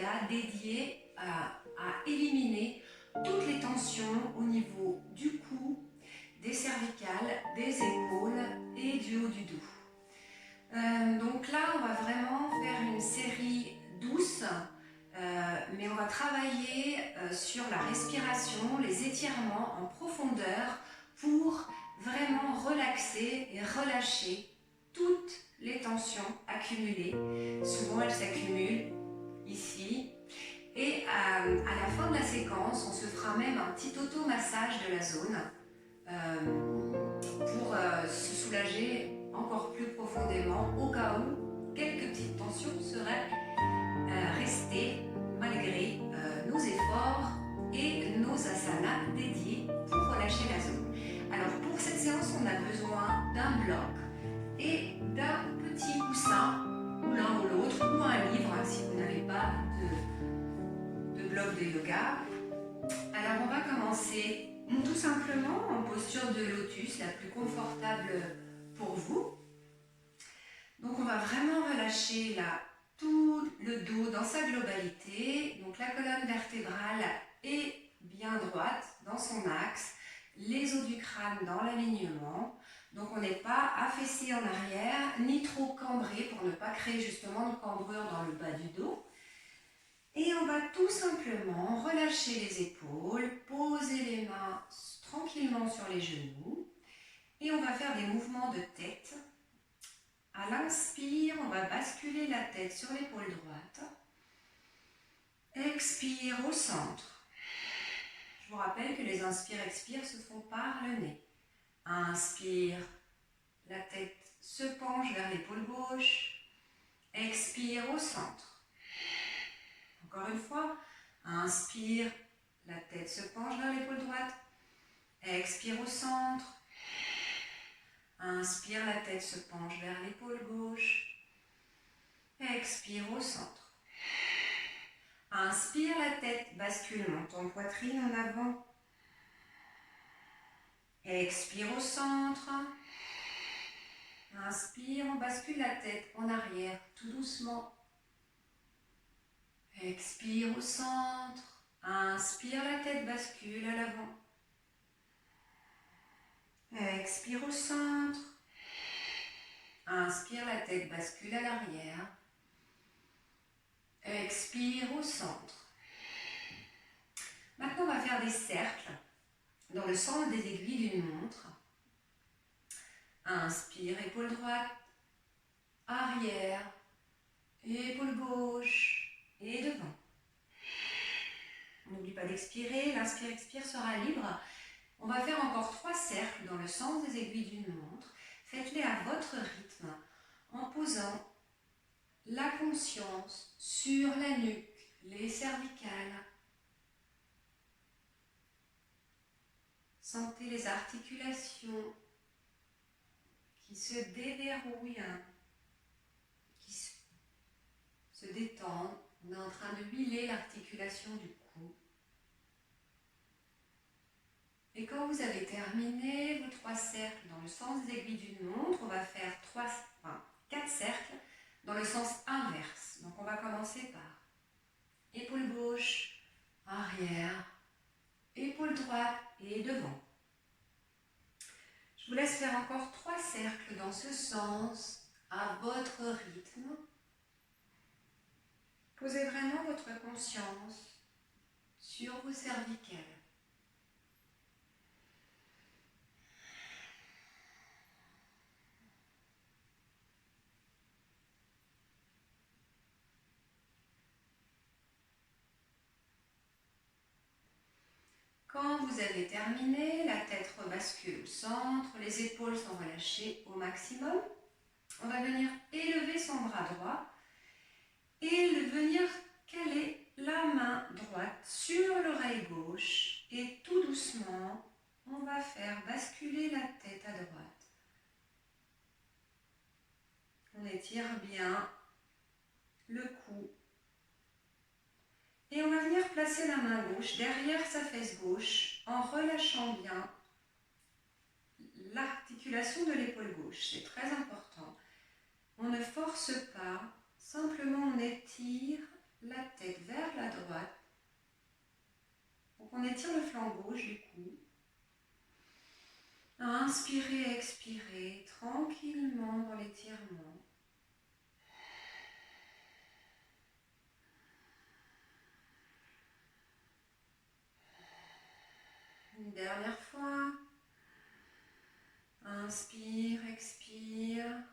yoga dédié à éliminer toutes les tensions au niveau du cou, des cervicales, des épaules et du haut du dos. Donc là, on va vraiment faire une série douce, mais on va travailler sur la respiration, les étirements en profondeur pour vraiment relaxer et relâcher toutes les tensions accumulées. Souvent, elles s'accumulent ici. Et à la fin de la séquence, on se fera même un petit auto-massage de la zone pour se soulager encore plus profondément au cas où quelques petites tensions seraient restées malgré nos efforts et nos asanas dédiés pour relâcher la zone. Alors pour cette séance, on a besoin d'un bloc et d'un petit coussin, ou l'un ou l'autre, ou un livre si vous n'avez pas de bloc de yoga. Alors on va commencer tout simplement en posture de lotus, la plus confortable pour vous. Donc on va vraiment relâcher là tout le dos dans sa globalité. Donc la colonne vertébrale est bien droite dans son axe, les os du crâne dans l'alignement. Donc on n'est pas affaissé en arrière, ni trop cambré pour ne pas créer justement de cambrure dans le bas du dos. Et on va tout simplement relâcher les épaules, poser les mains tranquillement sur les genoux. Et on va faire des mouvements de tête. À l'inspire, on va basculer la tête sur l'épaule droite. Expire au centre. Je vous rappelle que les inspire-expire se font par le nez. Inspire, la tête se penche vers l'épaule gauche. Expire au centre. Encore une fois, inspire, la tête se penche vers l'épaule droite. Expire au centre. Inspire, la tête se penche vers l'épaule gauche. Expire au centre. Inspire, la tête bascule, monte en poitrine en avant. Expire au centre. Inspire, on bascule la tête en arrière tout doucement. Expire au centre. Inspire, la tête bascule à l'avant. Expire au centre. Inspire, la tête bascule à l'arrière. Expire au centre. Maintenant, on va faire des cercles dans le sens des aiguilles d'une montre. Inspire, épaule droite, arrière, épaule gauche et devant. N'oublie pas d'expirer, l'inspire-expire sera libre. On va faire encore 3 cercles dans le sens des aiguilles d'une montre. Faites-les à votre rythme en posant la conscience sur la nuque, les cervicales. Sentez les articulations qui se déverrouillent, qui se détendent. On est en train de huiler l'articulation du cou. Et quand vous avez terminé vos 3 cercles dans le sens des aiguilles d'une montre, on va faire 4 cercles dans le sens inverse. Donc on va commencer par épaule gauche, arrière, épaule droite et devant. Je vous laisse faire encore 3 cercles dans ce sens, à votre rythme. Posez vraiment votre conscience sur vos cervicales. Quand vous avez terminé, la tête rebascule au centre, les épaules sont relâchées au maximum. On va venir élever son bras droit et venir caler la main droite sur l'oreille gauche et tout doucement, on va faire basculer la tête à droite. On étire bien le cou. Et on va venir placer la main gauche derrière sa fesse gauche en relâchant bien l'articulation de l'épaule gauche. C'est très important. On ne force pas, simplement on étire la tête vers flanc gauche du cou. Inspirez, expirez tranquillement dans l'étirement. Une dernière fois. Inspire, expire.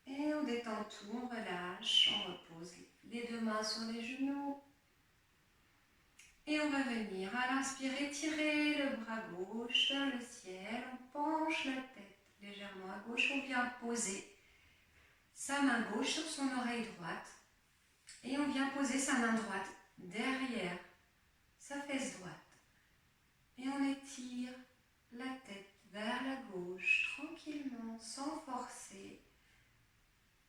Et on détend tout, on relâche, on repose les deux mains sur les genoux. Et on va venir à l'inspire, étirer le bras gauche vers le ciel. On penche la tête légèrement à gauche. On vient poser sa main gauche sur son oreille droite. Et on vient poser sa main droite derrière sa fesse droite. Et on étire la tête vers la gauche, tranquillement, sans forcer.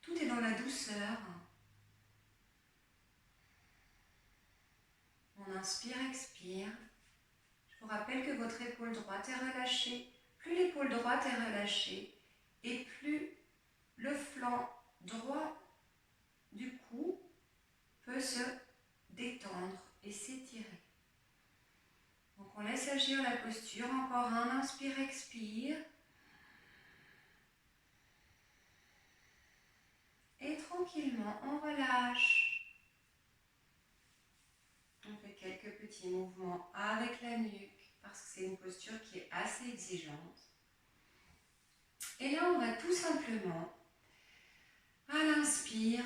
Tout est dans la douceur. On inspire, expire. Je vous rappelle que votre épaule droite est relâchée. Plus l'épaule droite est relâchée et plus le flanc droit du cou peut se détendre et s'étirer. Donc on laisse agir la posture. Encore un, inspire, expire. Et tranquillement, on relâche. On fait quelques petits mouvements avec la nuque parce que c'est une posture qui est assez exigeante. Et là, on va tout simplement, à l'inspire,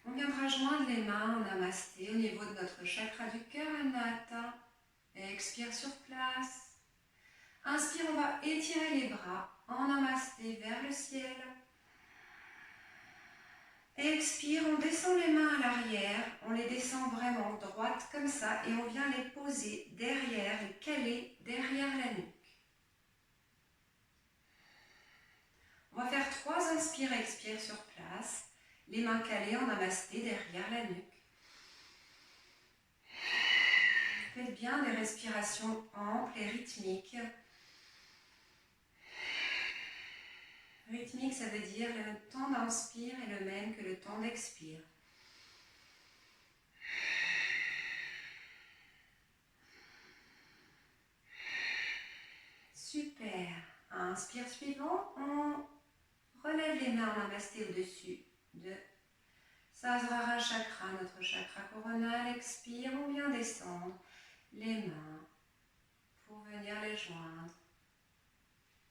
on viendra joindre les mains en namasté au niveau de notre chakra du cœur, Anahata. Et expire sur place. Inspire, on va étirer les bras en namasté vers le ciel. Et expire, on descend les mains à l'arrière, on les descend vraiment droites comme ça et on vient les poser derrière et caler derrière la nuque. On va faire 3 inspires et expires sur place, les mains calées en namasté derrière la nuque. Faites bien des respirations amples et rythmiques. Rythmique, ça veut dire le temps d'inspire est le même que le temps d'expire. Super. Inspire suivant, on relève les mains en namasté au-dessus de Sahasrara chakra, notre chakra coronal. Expire, on vient descendre les mains pour venir les joindre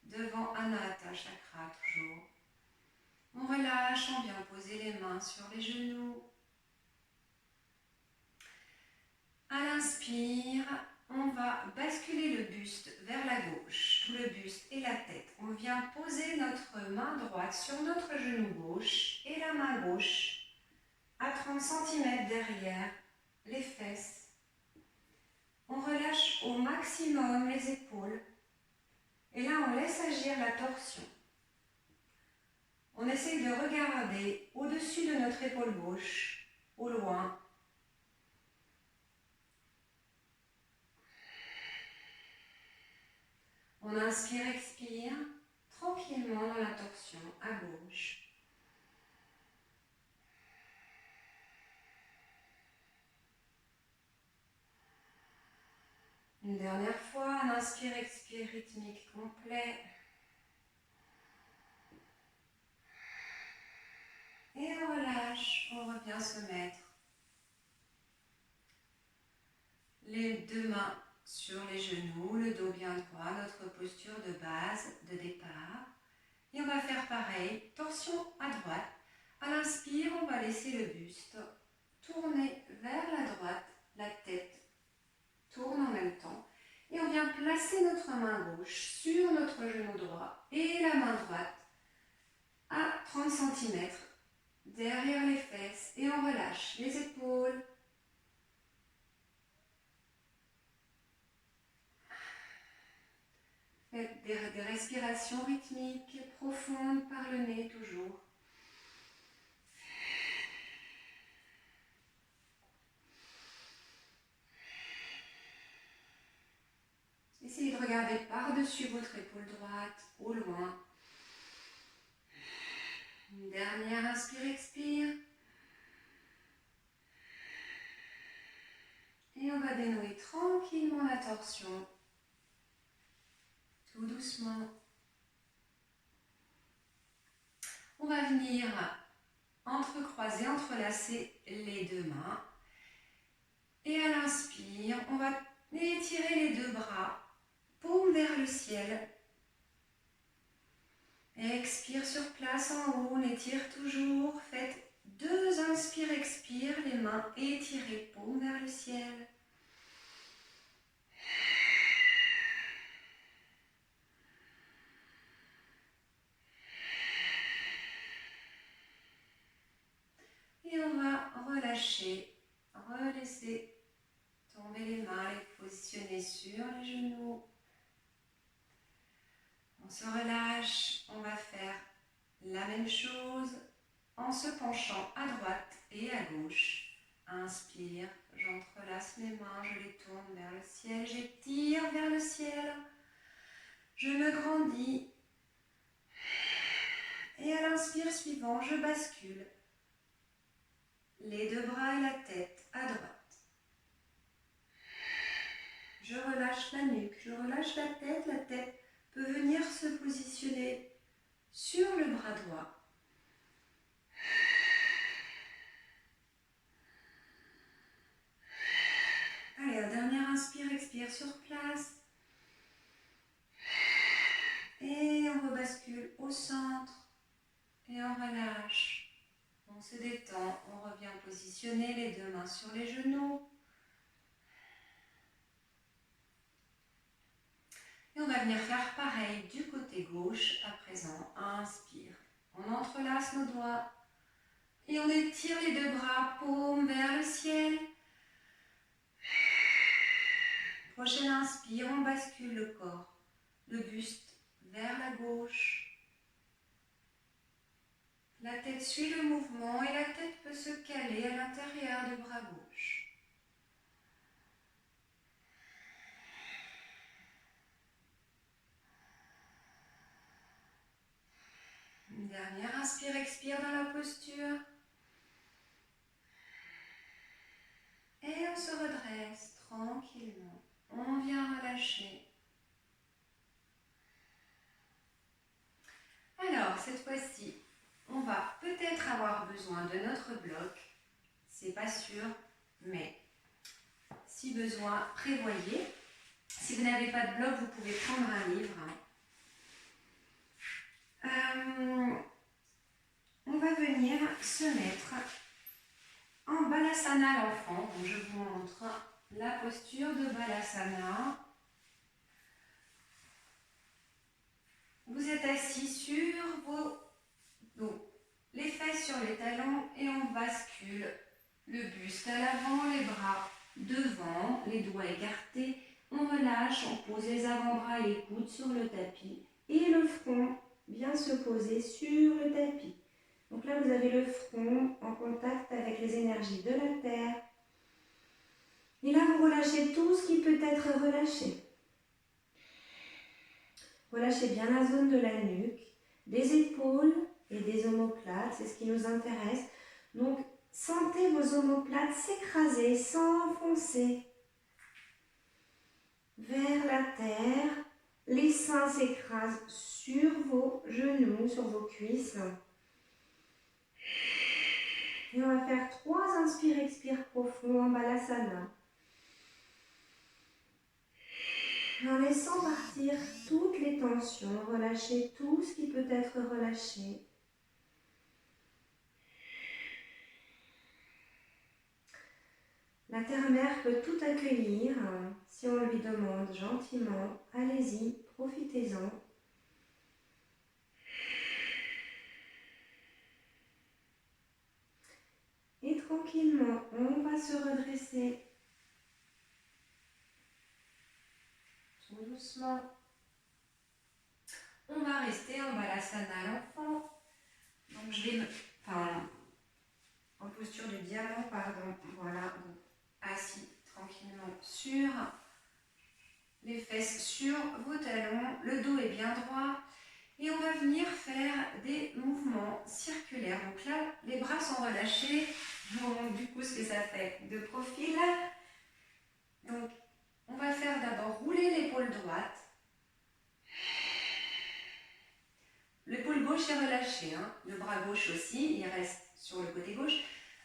devant Anahata chakra toujours. On relâche, on vient poser les mains sur les genoux. À l'inspire, on va basculer le buste vers la gauche, tout le buste et la tête. On vient poser notre main droite sur notre genou gauche et la main gauche à 30 cm derrière les fesses. On relâche au maximum les épaules et là on laisse agir la torsion. On essaye de regarder au-dessus de notre épaule gauche, au loin. On inspire, expire, tranquillement dans la torsion à gauche. Une dernière fois, un inspire, expire rythmique complet. Et on relâche, on revient se mettre les deux mains sur les genoux, le dos bien droit, notre posture de base, de départ. Et on va faire pareil, torsion à droite. À l'inspire, on va laisser le buste tourner vers la droite, la tête tourne en même temps. Et on vient placer notre main gauche sur notre genou droit et la main droite à 30 cm derrière les fesses. Et on relâche les épaules. Faites des respirations rythmiques, profondes par le nez toujours. Essayez de regarder par-dessus votre épaule droite, au loin. Une dernière inspire, expire. Et on va dénouer tranquillement la torsion, tout doucement. On va venir entrecroiser, entrelacer les deux mains. Et à l'inspire, on va étirer les deux bras, paume vers le ciel. Expire sur place en haut, on étire toujours. Faites 2 inspires, expire, les mains étirées, paume vers le ciel. Et on va relâcher, relaisser tomber les mains, les positionner sur les genoux. On se relâche, on va faire la même chose en se penchant à droite et à gauche. Inspire, j'entrelace mes mains, je les tourne vers le ciel, j'étire vers le ciel. Je me grandis. Et à l'inspire suivant, je bascule. Les deux bras et la tête à droite. Je relâche la nuque, je relâche la tête peut venir se positionner sur le bras droit. Allez, un dernier inspire, expire sur place. Et on rebascule au centre et on relâche. On se détend, on revient positionner les deux mains sur les genoux. Et on va venir faire pareil du côté gauche à présent. Inspire. On entrelace nos doigts et on étire les deux bras, paume vers le ciel. Prochaine inspire, on bascule le corps, le buste vers la gauche. La tête suit le mouvement et la tête peut se caler à l'intérieur du bras gauche. Une dernière inspire, expire dans la posture. Et on se redresse tranquillement. On vient relâcher. Alors, cette fois-ci, on va peut-être avoir besoin de notre bloc. C'est pas sûr, mais si besoin, prévoyez. Si vous n'avez pas de bloc, vous pouvez prendre un livre. On va venir se mettre en Balasana l'enfant. Donc je vous montre la posture de Balasana. Vous êtes assis sur vos dos, les fesses sur les talons et on bascule le buste à l'avant, les bras devant, les doigts écartés. On relâche, on pose les avant-bras et les coudes sur le tapis et le front vient se poser sur le tapis. Donc là, vous avez le front en contact avec les énergies de la terre. Et là, vous relâchez tout ce qui peut être relâché. Relâchez bien la zone de la nuque, des épaules et des omoplates, c'est ce qui nous intéresse. Donc, sentez vos omoplates s'écraser, s'enfoncer vers la terre. Les seins s'écrasent sur vos genoux, sur vos cuisses. Et on va faire 3 inspires, expires profonds en Balasana. En laissant partir toutes les tensions, relâchez tout ce qui peut être relâché. La terre-mère peut tout accueillir si on lui demande gentiment. Allez-y, profitez-en. Et tranquillement, on va se redresser. Tout doucement. On va rester en Balasana l'enfant. Donc je vais en posture de diamant, pardon. Voilà, assis tranquillement sur les fesses, sur vos talons. Le dos est bien droit. Et on va venir faire des mouvements circulaires. Donc là, les bras sont relâchés. Je vous montre du coup ce que ça fait de profil. Donc, on va faire d'abord rouler l'épaule droite. L'épaule gauche est relâchée, hein. Le bras gauche aussi, il reste sur le côté gauche.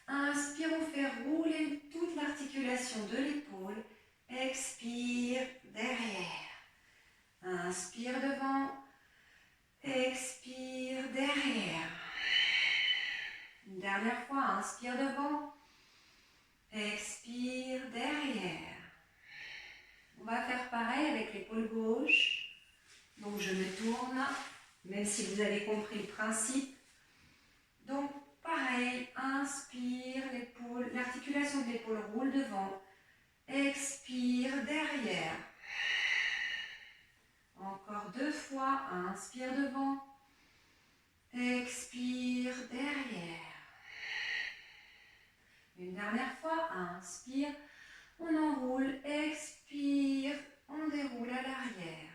Inspire, on fait rouler toute l'articulation de l'épaule. Expire, derrière. Inspire devant. Expire, derrière. Une dernière fois, inspire devant. Expire, derrière. On va faire pareil avec l'épaule gauche. Donc je me tourne, même si vous avez compris le principe. Donc pareil, inspire, l'articulation de l'épaule roule devant. Expire, derrière. Encore 2 fois, inspire devant. Expire, derrière. Une dernière fois, inspire, on enroule, expire, on déroule à l'arrière.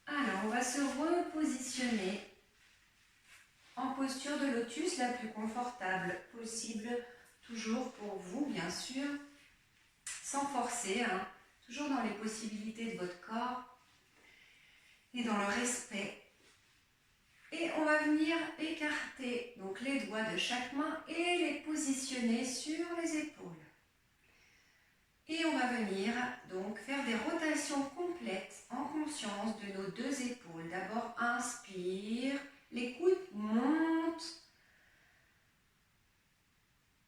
Alors, on va se repositionner en posture de lotus la plus confortable possible, toujours pour vous, bien sûr, sans forcer, hein, toujours dans les possibilités de votre corps et dans le respect. Et on va venir écarter donc les doigts de chaque main et les positionner sur les épaules. Et on va venir donc faire des rotations complètes en conscience de nos 2 épaules. D'abord, inspire, les coudes montent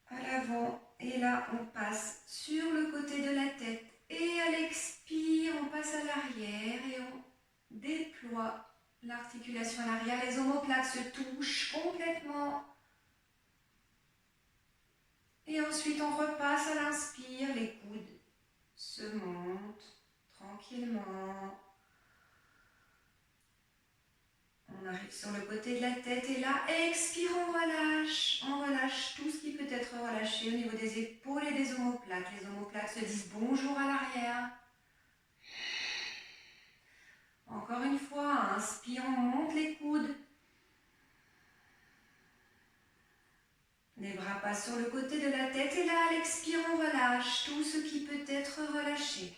à l'avant. Et là, on passe sur le côté de la tête. Et à l'expire, on passe à l'arrière et on déploie l'articulation à l'arrière. Les omoplates se touchent complètement. Et ensuite, on repasse à l'inspire. Les coudes se montent tranquillement. On arrive sur le côté de la tête et là, expire, on relâche. On relâche tout ce qui peut être relâché au niveau des épaules et des omoplates. Les omoplates se disent bonjour à l'arrière. Encore une fois, inspire, on monte les coudes. Les bras passent sur le côté de la tête et là, à l'expire, on relâche tout ce qui peut être relâché.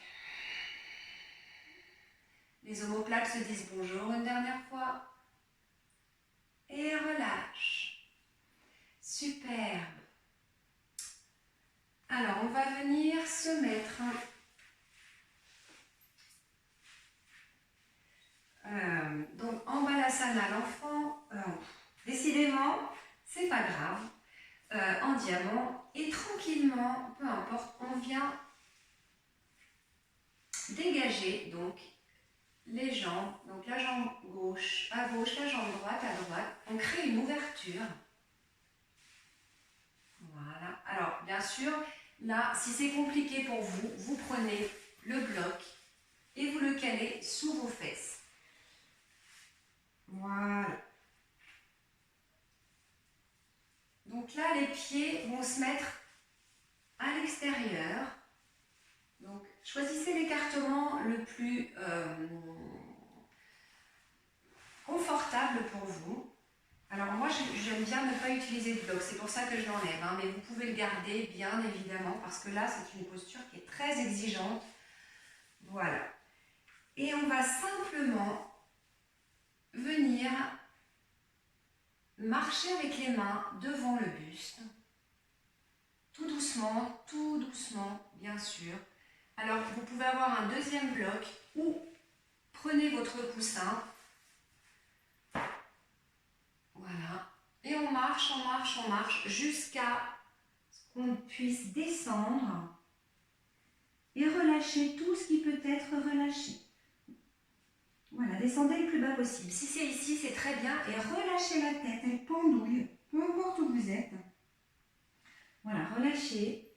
Les omoplates se disent bonjour une dernière fois. Et relâche. Superbe. Alors, on va venir se mettre donc en balasana, l'enfant, décidément, c'est pas grave, en diamant et tranquillement, peu importe, on vient dégager donc les jambes, donc la jambe gauche à gauche, la jambe droite à droite, on crée une ouverture. Voilà, alors bien sûr, là, si c'est compliqué pour vous, vous prenez le bloc et vous le calez sous vos fesses. Voilà. Donc là, les pieds vont se mettre à l'extérieur. Donc, choisissez l'écartement le plus confortable pour vous. Alors moi, j'aime bien ne pas utiliser de bloc, c'est pour ça que je l'enlève, hein, mais vous pouvez le garder, bien évidemment, parce que là, c'est une posture qui est très exigeante. Voilà. Et on va simplement venir marcher avec les mains devant le buste. Tout doucement, bien sûr. Alors, vous pouvez avoir un deuxième bloc ou prenez votre coussin. Voilà. Et on marche jusqu'à ce qu'on puisse descendre et relâcher tout ce qui peut être relâché. Voilà, descendez le plus bas possible. Si c'est ici, c'est très bien. Et relâchez la tête, elle pendouille, peu importe où vous êtes. Voilà, relâchez.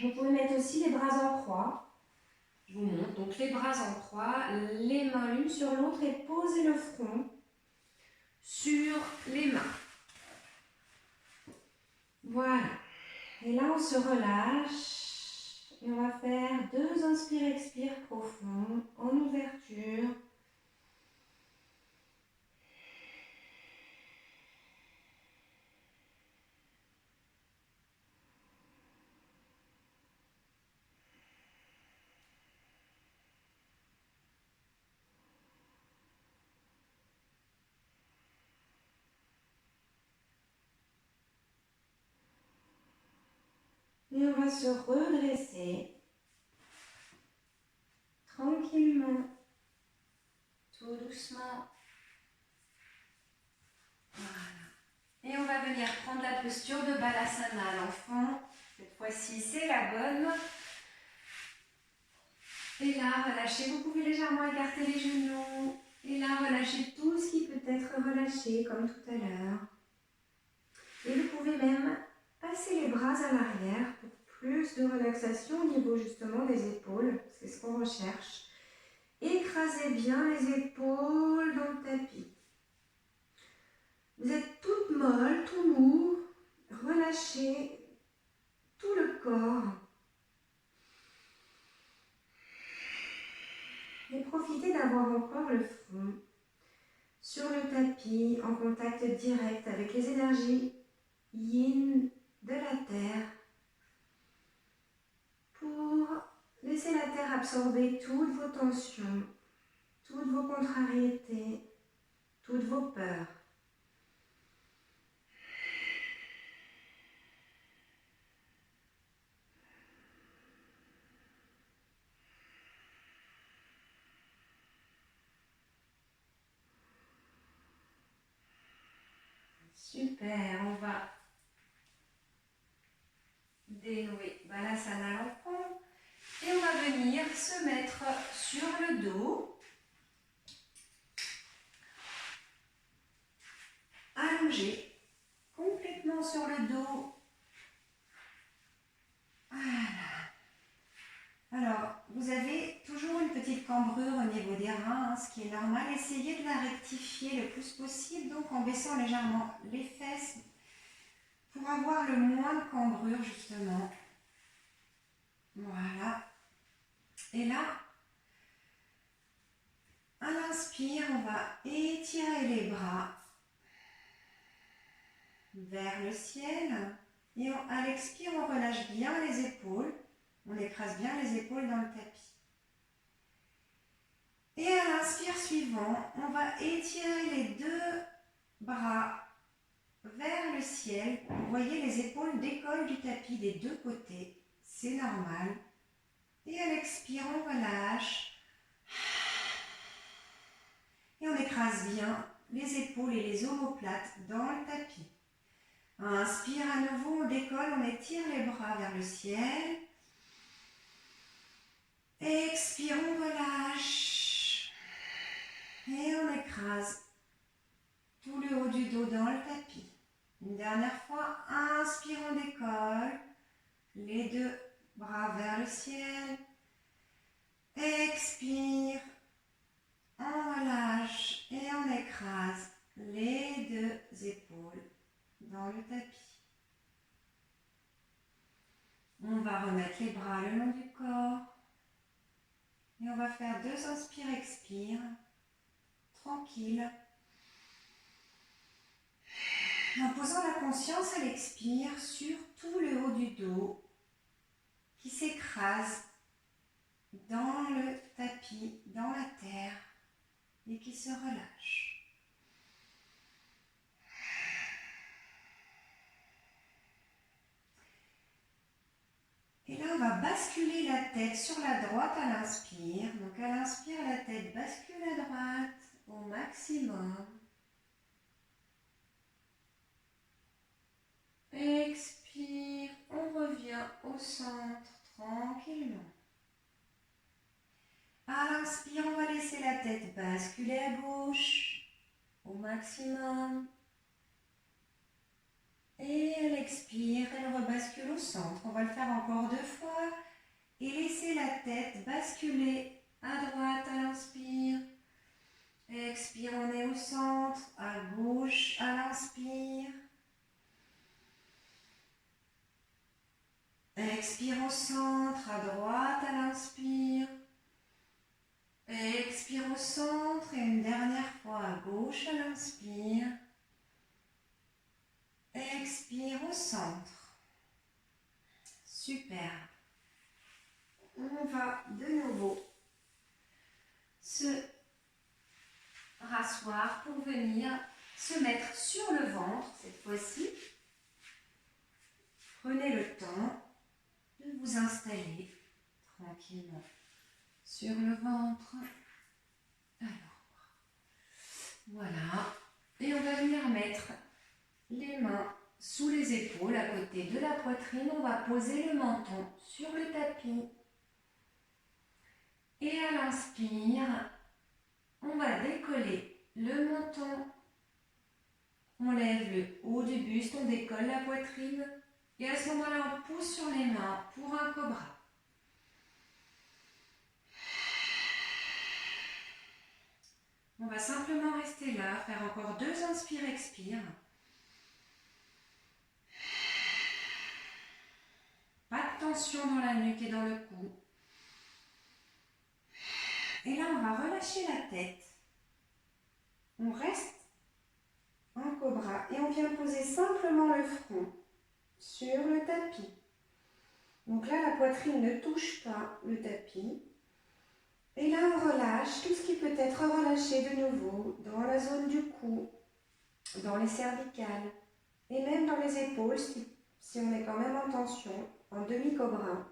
Vous pouvez mettre aussi les bras en croix. Je vous montre. Donc les bras en croix, les mains l'une sur l'autre et posez le front sur les mains. Voilà. Et là, on se relâche. Et on va faire 2 inspire-expire profonds en ouverture. Et on va se redresser tranquillement, tout doucement. Voilà. Et on va venir prendre la posture de Balasana à l'enfant. Cette fois-ci, c'est la bonne. Et là, relâchez. Vous pouvez légèrement écarter les genoux. Et là, relâchez tout ce qui peut être relâché, comme tout à l'heure. Et vous pouvez même passer les bras à l'arrière pour plus de relaxation au niveau justement des épaules. C'est ce qu'on recherche. Écrasez bien les épaules dans le tapis. Vous êtes toute molle, tout mou. Relâchez tout le corps. Et profitez d'avoir encore le front sur le tapis en contact direct avec les énergies yin de la terre pour laisser la terre absorber toutes vos tensions, toutes vos contrariétés, toutes vos peurs. Super, on va dénouer Balasana à l'enfant et on va venir se mettre sur le dos, allongé, complètement sur le dos. Voilà. Alors, vous avez toujours une petite cambrure au niveau des reins, ce qui est normal. Essayez de la rectifier le plus possible, donc en baissant légèrement les fesses pour avoir le moins de cambrure justement. Voilà. Et là, à l'inspire, on va étirer les bras vers le ciel. Et à l'expire, on relâche bien les épaules. On écrase bien les épaules dans le tapis. Et à l'inspire suivant, on va étirer les deux bras vers le ciel. Vous voyez, les épaules décollent du tapis des deux côtés. C'est normal. Et à l'expire, on relâche. Et on écrase bien les épaules et les omoplates dans le tapis. Inspire à nouveau, on décolle, on étire les bras vers le ciel. Expire, on relâche. Et on écrase tout le haut du dos dans le tapis. Une dernière fois, inspire, on décolle. Les deux bras vers le ciel. Expire. On relâche et on écrase les deux épaules dans le tapis. On va remettre les bras le long du corps. Et on va faire 2 inspire-expire. Tranquille. En posant la conscience à l'expire sur tout le haut du dos qui s'écrase dans le tapis, dans la terre et qui se relâche. Et là, on va basculer la tête sur la droite à l'inspire. Donc à l'inspire, la tête bascule à droite au maximum. Expire, on revient au centre tranquillement. À l'inspire, on va laisser la tête basculer à gauche au maximum. Et à l'expire, elle rebascule au centre. On va le faire encore 2 fois. Et laisser la tête basculer à droite à l'inspire. Expire, on est au centre, à gauche à l'inspire. Expire au centre, à droite à l'inspire. Expire au centre et une dernière fois à gauche à l'inspire. Expire au centre. Super. On va de nouveau se rasseoir pour venir se mettre sur le ventre cette fois-ci. Prenez le temps vous installer tranquillement sur le ventre. Alors, voilà. Et on va venir mettre les mains sous les épaules à côté de la poitrine. On va poser le menton sur le tapis. Et à l'inspire, on va décoller le menton. On lève le haut du buste, on décolle la poitrine. Et à ce moment-là, on pousse sur les mains pour un cobra. On va simplement rester là, faire encore 2 inspire-expire. Pas de tension dans la nuque et dans le cou. Et là, on va relâcher la tête. On reste en cobra et on vient poser simplement le front sur le tapis. Donc là, la poitrine ne touche pas le tapis. Et là, on relâche tout ce qui peut être relâché de nouveau dans la zone du cou, dans les cervicales et même dans les épaules si on est quand même en tension, en demi-cobra.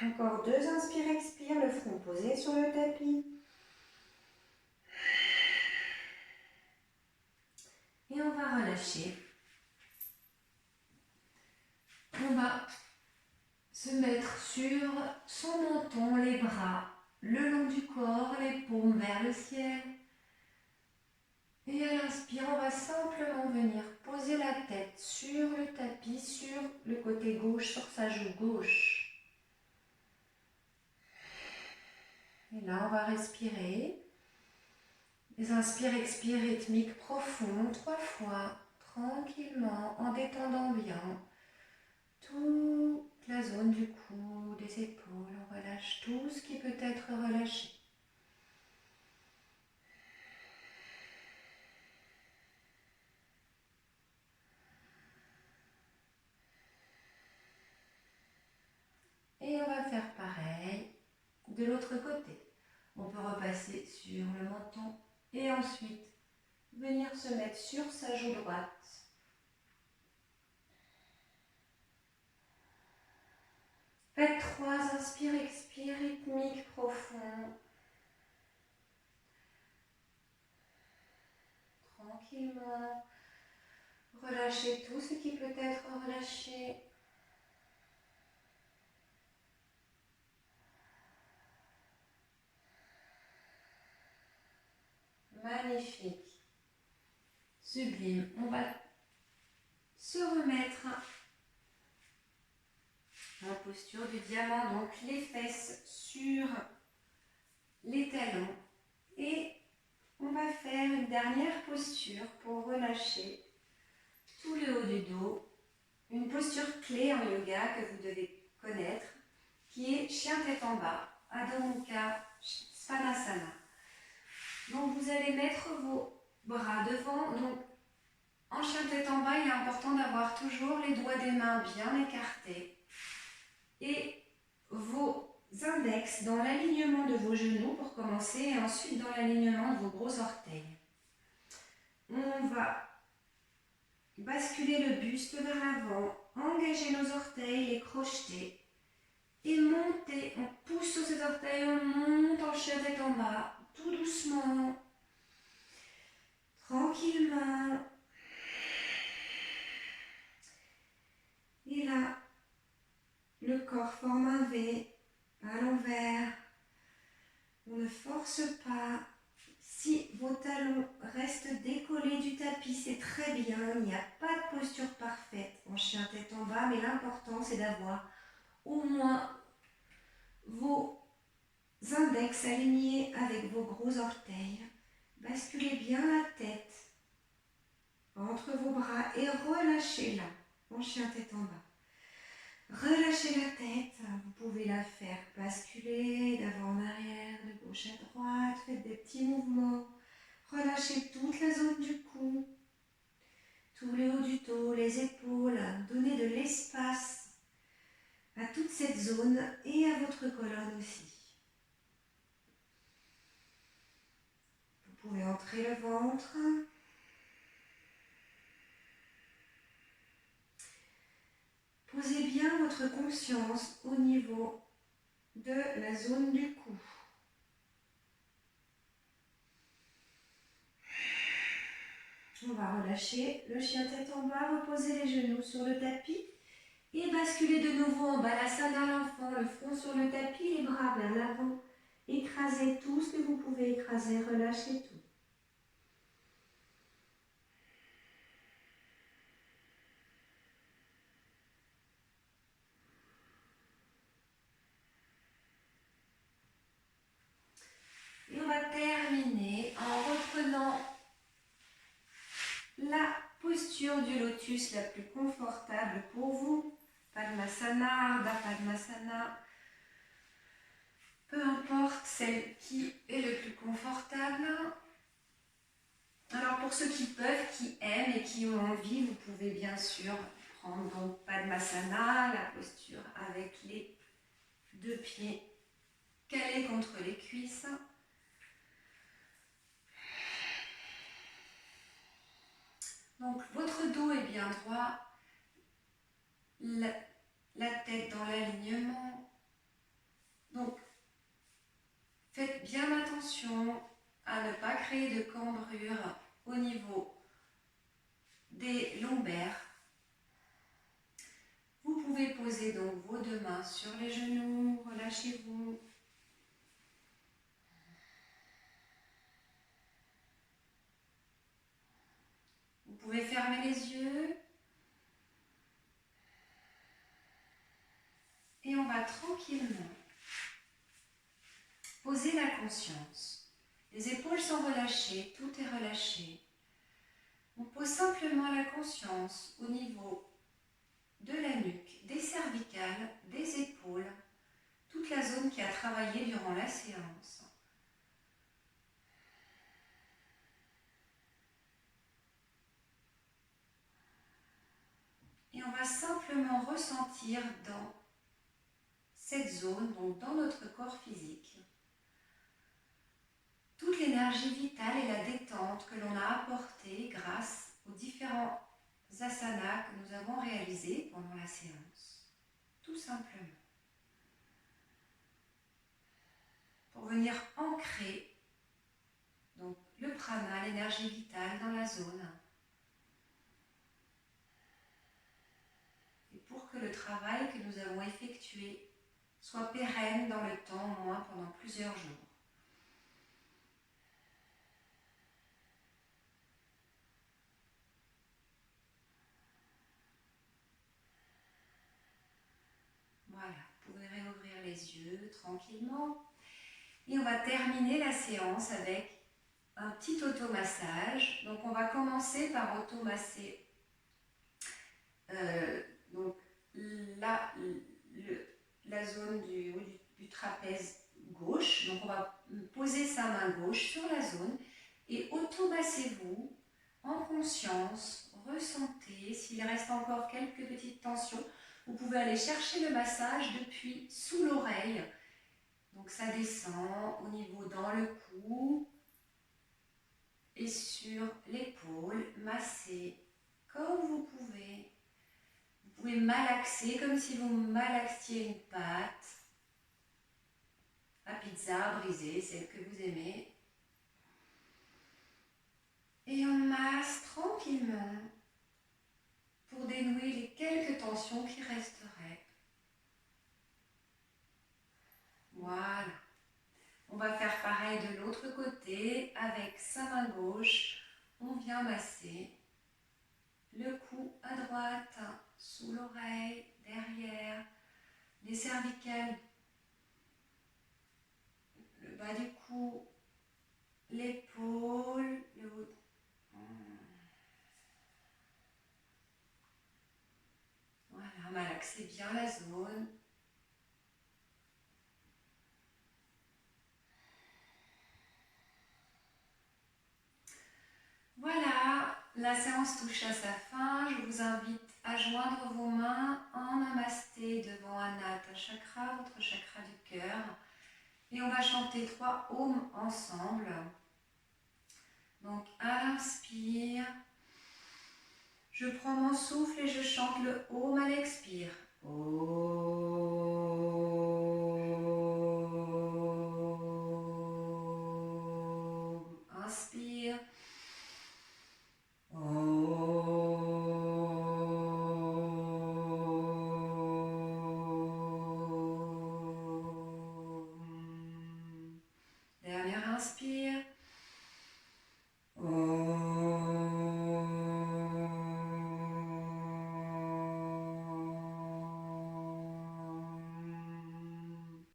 Encore 2 inspire-expire, le front posé sur le tapis. Et on va relâcher. On va se mettre sur son menton, les bras le long du corps, les paumes vers le ciel. Et à l'inspire, on va simplement venir poser la tête sur le tapis, sur le côté gauche, sur sa joue gauche. Et là, on va respirer. Les inspire-expire rythmiques profonds, 3 fois, tranquillement, en détendant bien toute la zone du cou, des épaules. On relâche tout ce qui peut être relâché. Et on va faire pareil de l'autre côté. On peut repasser sur le menton et ensuite venir se mettre sur sa joue droite. Faites 3 inspire-expire rythmiques profonds. Tranquillement. Relâchez tout ce qui peut être relâché. Magnifique. Sublime. On va se remettre en posture du diamant, donc les fesses sur les talons. Et on va faire une dernière posture pour relâcher tout le haut du dos. Une posture clé en yoga que vous devez connaître, qui est chien tête en bas, Adho Mukha Svanasana. Donc vous allez mettre vos bras devant. Donc en chien tête en bas, il est important d'avoir toujours les doigts des mains bien écartés et vos index dans l'alignement de vos genoux pour commencer et ensuite dans l'alignement de vos gros orteils. On va basculer le buste vers l'avant, engager nos orteils, les crocheter et monter. On pousse sur ces orteils, on monte en chien tête en bas, tout doucement, tranquillement. Et là, le corps forme un V à l'envers. On ne force pas. Si vos talons restent décollés du tapis, c'est très bien. Il n'y a pas de posture parfaite en chien tête en bas, mais l'important c'est d'avoir au moins vos index alignés avec vos gros orteils. Basculez bien la tête entre vos bras et relâchez-la en chien tête en bas. Relâchez la tête, vous pouvez la faire basculer d'avant en arrière, de gauche à droite, faites des petits mouvements. Relâchez toute la zone du cou, tout le haut du dos, les épaules. Donnez de l'espace à toute cette zone et à votre colonne aussi. Vous pouvez entrer le ventre. posez bien votre conscience au niveau de la zone du cou. On va relâcher le chien tête en bas, reposer les genoux sur le tapis et basculer de nouveau en balasana l'enfant, le front sur le tapis, les bras vers l'avant. Écrasez tout ce que vous pouvez écraser, relâchez tout. Et on va terminer en reprenant la posture du lotus la plus confortable pour vous. Padmasana, Ardha Padmasana, peu importe celle qui est le plus confortable. Alors pour ceux qui peuvent, qui aiment et qui ont envie, vous pouvez bien sûr prendre donc Padmasana, la posture avec les deux pieds calés contre les cuisses. Donc votre dos est bien droit, la tête dans l'alignement. Donc faites bien attention à ne pas créer de cambrure au niveau des lombaires. Vous pouvez poser donc vos deux mains sur les genoux, relâchez-vous. Vous pouvez fermer les yeux. Et on va tranquillement poser la conscience. Les épaules sont relâchées, tout est relâché. On pose simplement la conscience au niveau de la nuque, des cervicales, des épaules, toute la zone qui a travaillé durant la séance. Et on va simplement ressentir dans cette zone, donc dans notre corps physique, toute l'énergie vitale et la détente que l'on a apportée grâce aux différents asanas que nous avons réalisés pendant la séance. Tout simplement. Pour venir ancrer donc, le prana, l'énergie vitale dans la zone. Et pour que le travail que nous avons effectué soit pérenne dans le temps, au moins pendant plusieurs jours. Voilà, vous pouvez réouvrir les yeux tranquillement. Et on va terminer la séance avec un petit automassage. Donc on va commencer par automasser donc la zone du trapèze gauche. Donc on va poser sa main gauche sur la zone et automassez-vous en conscience. Ressentez s'il reste encore quelques petites tensions. Vous pouvez aller chercher le massage depuis sous l'oreille. Donc ça descend au niveau dans le cou et sur l'épaule. Massez comme vous pouvez. Vous pouvez malaxer comme si vous malaxiez une pâte à pizza brisée, celle que vous aimez. Et on masse tranquillement pour dénouer les quelques tensions qui resteraient. Voilà. On va faire pareil de l'autre côté avec sa main gauche. On vient masser le cou à droite, sous l'oreille, derrière, les cervicales, le bas du cou, l'épaule, le haut. Voilà, malaxez bien la zone. Voilà, la séance touche à sa fin. Je vous invite à joindre vos mains en namasté devant Anahata Chakra, votre chakra du cœur. Et on va chanter 3 ohms ensemble. Donc à l'inspire, je prends mon souffle et je chante le Om à l'expire. Om.